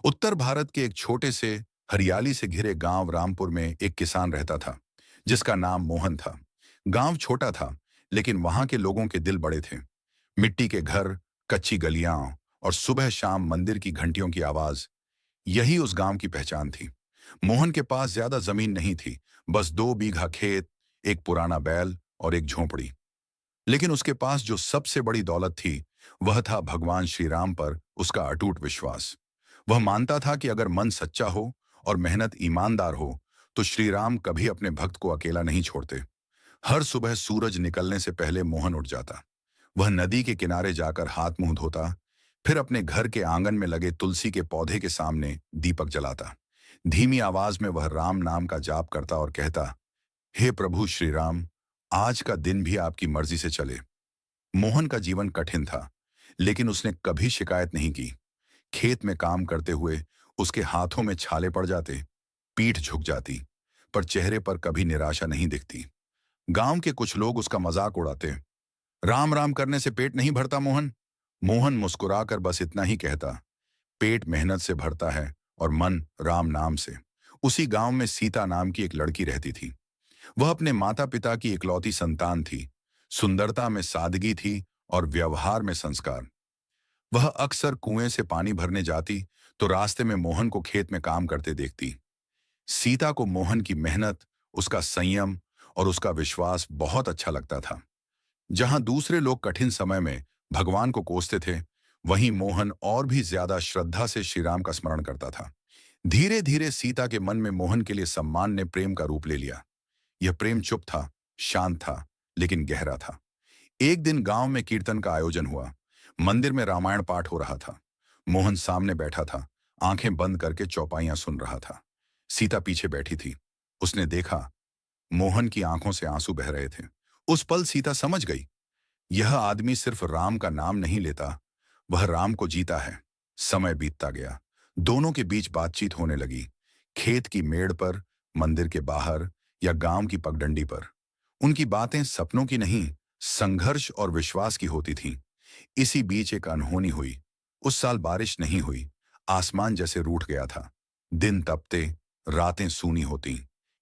उत्तर भारत के एक छोटे से हरियाली से घिरे गांव रामपुर में एक किसान रहता था जिसका नाम मोहन था। गांव छोटा था लेकिन वहां के लोगों के दिल बड़े थे। मिट्टी के घर, कच्ची गलियां और सुबह शाम मंदिर की घंटियों की आवाज, यही उस गांव की पहचान थी। मोहन के पास ज्यादा जमीन नहीं थी, बस 2 बीघा खेत, एक पुराना बैल और एक झोंपड़ी। लेकिन उसके पास जो सबसे बड़ी दौलत थी वह था भगवान श्री राम पर उसका अटूट विश्वास। वह मानता था कि अगर मन सच्चा हो और मेहनत ईमानदार हो तो श्री राम कभी अपने भक्त को अकेला नहीं छोड़ते। हर सुबह सूरज निकलने से पहले मोहन उठ जाता। वह नदी के किनारे जाकर हाथ मुंह धोता, फिर अपने घर के आंगन में लगे तुलसी के पौधे के सामने दीपक जलाता। धीमी आवाज में वह राम नाम का जाप करता और कहता, हे प्रभु श्री राम, आज का दिन भी आपकी मर्जी से चले। मोहन का जीवन कठिन था लेकिन उसने कभी शिकायत नहीं की। खेत में काम करते हुए उसके हाथों में छाले पड़ जाते, पीठ झुक जाती, पर चेहरे पर कभी निराशा नहीं दिखती। गांव के कुछ लोग उसका मजाक उड़ाते, राम राम करने से पेट नहीं भरता मोहन। मोहन मुस्कुराकर बस इतना ही कहता, पेट मेहनत से भरता है और मन राम नाम से। उसी गांव में सीता नाम की एक लड़की रहती थी। वह अपने माता पिता की इकलौती संतान थी। सुंदरता में सादगी थी और व्यवहार में संस्कार। वह अक्सर कुएं से पानी भरने जाती तो रास्ते में मोहन को खेत में काम करते देखती। सीता को मोहन की मेहनत, उसका संयम और उसका विश्वास बहुत अच्छा लगता था। जहां दूसरे लोग कठिन समय में भगवान को कोसते थे, वहीं मोहन और भी ज्यादा श्रद्धा से श्री राम का स्मरण करता था। धीरे धीरे सीता के मन में मोहन के लिए सम्मान ने प्रेम का रूप ले लिया। यह प्रेम चुप था, शांत था, लेकिन गहरा था। एक दिन गांव में कीर्तन का आयोजन हुआ। मंदिर में रामायण पाठ हो रहा था। मोहन सामने बैठा था, आंखें बंद करके चौपाइयां सुन रहा था। सीता पीछे बैठी थी। उसने देखा, मोहन की आंखों से आंसू बह रहे थे। उस पल सीता समझ गई, यह आदमी सिर्फ राम का नाम नहीं लेता, वह राम को जीता है। समय बीतता गया। दोनों के बीच बातचीत होने लगी। खेत की मेड़ पर, मंदिर के बाहर या गांव की पगडंडी पर। उनकी बातें सपनों की नहीं, संघर्ष और विश्वास की होती थीं। इसी बीच एक अनहोनी हुई। उस साल बारिश नहीं हुई। आसमान जैसे रूठ गया था। दिन तपते, रातें सूनी होती।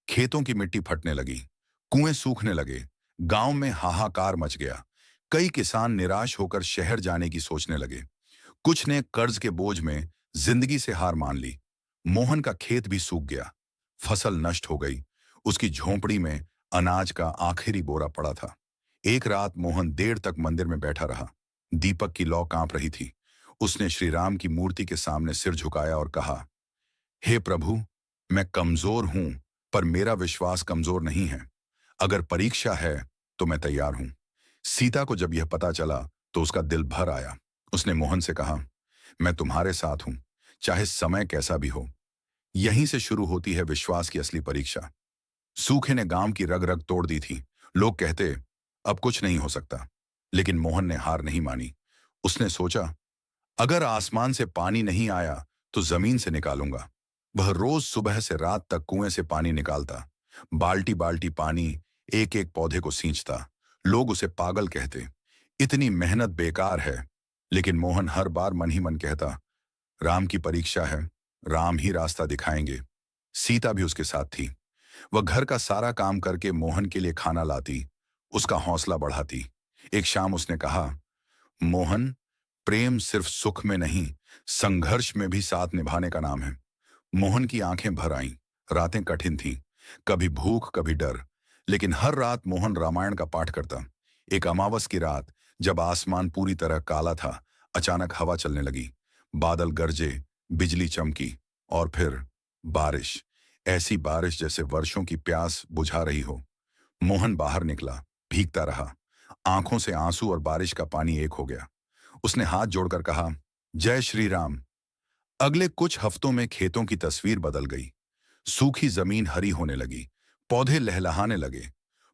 खेतों की मिट्टी फटने लगी। कुएं सूखने लगे। गांव में हाहाकार मच गया। कई किसान निराश होकर शहर जाने की सोचने लगे। कुछ ने कर्ज के बोझ में जिंदगी से हार मान ली। मोहन का खेत भी सूख गया। फसल नष्ट हो गई। उसकी झोंपड़ी में अनाज का आखिरी बोरा पड़ा था। एक रात मोहन देर तक मंदिर में बैठा रहा। दीपक की लौ कांप रही थी। उसने श्री राम की मूर्ति के सामने सिर झुकाया और कहा, हे प्रभु, मैं कमजोर हूं, पर मेरा विश्वास कमजोर नहीं है। अगर परीक्षा है तो मैं तैयार हूं। सीता को जब यह पता चला तो उसका दिल भर आया। उसने मोहन से कहा, मैं तुम्हारे साथ हूं, चाहे समय कैसा भी हो। यहीं से शुरू होती है विश्वास की असली परीक्षा। सूखे ने गांव की रग रग तोड़ दी थी। लोग कहते, अब कुछ नहीं हो सकता, लेकिन मोहन ने हार नहीं मानी। उसने सोचा, अगर आसमान से पानी नहीं आया तो जमीन से निकालूंगा। वह रोज सुबह से रात तक कुएं से पानी निकालता। बाल्टी बाल्टी पानी एक एक पौधे को सींचता। लोग उसे पागल कहते, इतनी मेहनत बेकार है। लेकिन मोहन हर बार मन ही मन कहता, राम की परीक्षा है, राम ही रास्ता दिखाएंगे। सीता भी उसके साथ थी। वह घर का सारा काम करके मोहन के लिए खाना लाती, उसका हौसला बढ़ाती। एक शाम उसने कहा, मोहन, प्रेम सिर्फ सुख में नहीं, संघर्ष में भी साथ निभाने का नाम है। मोहन की आंखें भर आईं। रातें कठिन थीं, कभी भूख कभी डर, लेकिन हर रात मोहन रामायण का पाठ करता। एक अमावस की रात, जब आसमान पूरी तरह काला था, अचानक हवा चलने लगी। बादल गरजे, बिजली चमकी और फिर बारिश। ऐसी बारिश जैसे वर्षों की प्यास बुझा रही हो। मोहन बाहर निकला, भीगता रहा। आंखों से आंसू और बारिश का पानी एक हो गया। उसने हाथ जोड़कर कहा, जय श्री राम। अगले कुछ हफ्तों में खेतों की तस्वीर बदल गई। सूखी जमीन हरी होने लगी, पौधे लहलहाने लगे।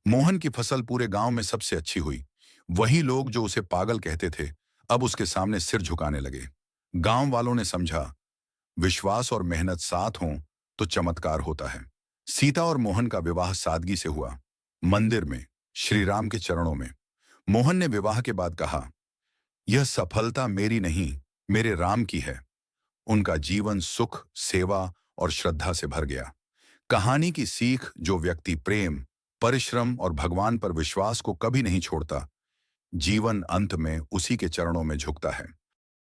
मोहन की फसल पूरे गांव में सबसे अच्छी हुई। वही लोग जो उसे पागल कहते थे, अब उसके सामने सिर झुकाने लगे। गांव वालों ने समझा, विश्वास और मेहनत साथ हों तो चमत्कार होता है। सीता और मोहन का विवाह सादगी से हुआ, मंदिर में, श्री राम के चरणों में। मोहन ने विवाह के बाद कहा, यह सफलता मेरी नहीं, मेरे राम की है। उनका जीवन सुख, सेवा और श्रद्धा से भर गया। कहानी की सीख, जो व्यक्ति प्रेम, परिश्रम और भगवान पर विश्वास को कभी नहीं छोड़ता, जीवन अंत में उसी के चरणों में झुकता है।